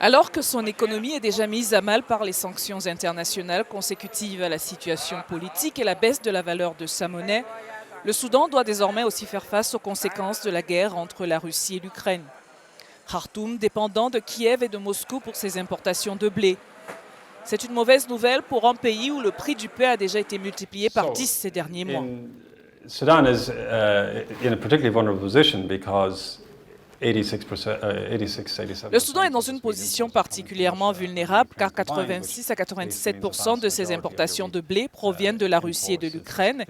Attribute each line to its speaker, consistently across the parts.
Speaker 1: Alors que son économie est déjà mise à mal par les sanctions internationales consécutives à la situation politique et la baisse de la valeur de sa monnaie, le Soudan doit désormais aussi faire face aux conséquences de la guerre entre la Russie et l'Ukraine. Khartoum dépendant de Kiev et de Moscou pour ses importations de blé. C'est une mauvaise nouvelle pour un pays où le prix du pain a déjà été multiplié par 10 ces derniers mois.
Speaker 2: Sudan is in a particularly vulnerable position because 86%, 87.
Speaker 1: Le Soudan est dans une position particulièrement vulnérable car 86 à 97% de ses importations de blé proviennent de la Russie et de l'Ukraine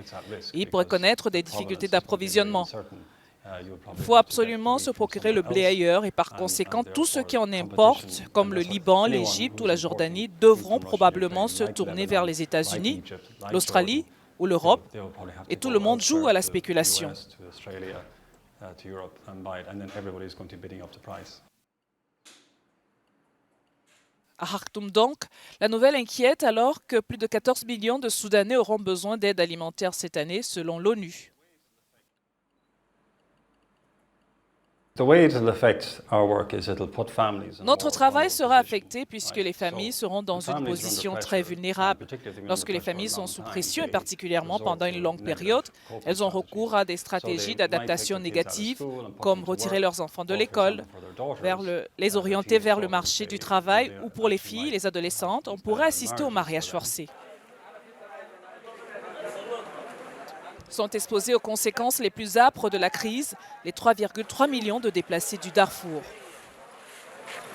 Speaker 1: et il pourrait connaître des difficultés d'approvisionnement. Il faut absolument se procurer le blé ailleurs et par conséquent, tous ceux qui en importent, comme le Liban, l'Égypte ou la Jordanie, devront probablement se tourner vers les États-Unis, l'Australie ou l'Europe et tout le monde joue à la spéculation. À Khartoum donc, la nouvelle inquiète alors que plus de 14 millions de Soudanais auront besoin d'aide alimentaire cette année selon l'ONU. Notre travail sera affecté puisque les familles seront dans une position très vulnérable. Lorsque les familles sont sous pression, et particulièrement pendant une longue période, elles ont recours à des stratégies d'adaptation négatives, comme retirer leurs enfants de l'école, les orienter vers le marché du travail, ou pour les filles, les adolescentes, on pourrait assister au mariage forcé. Sont exposés aux conséquences les plus âpres de la crise, les 3,3 millions de déplacés du Darfour.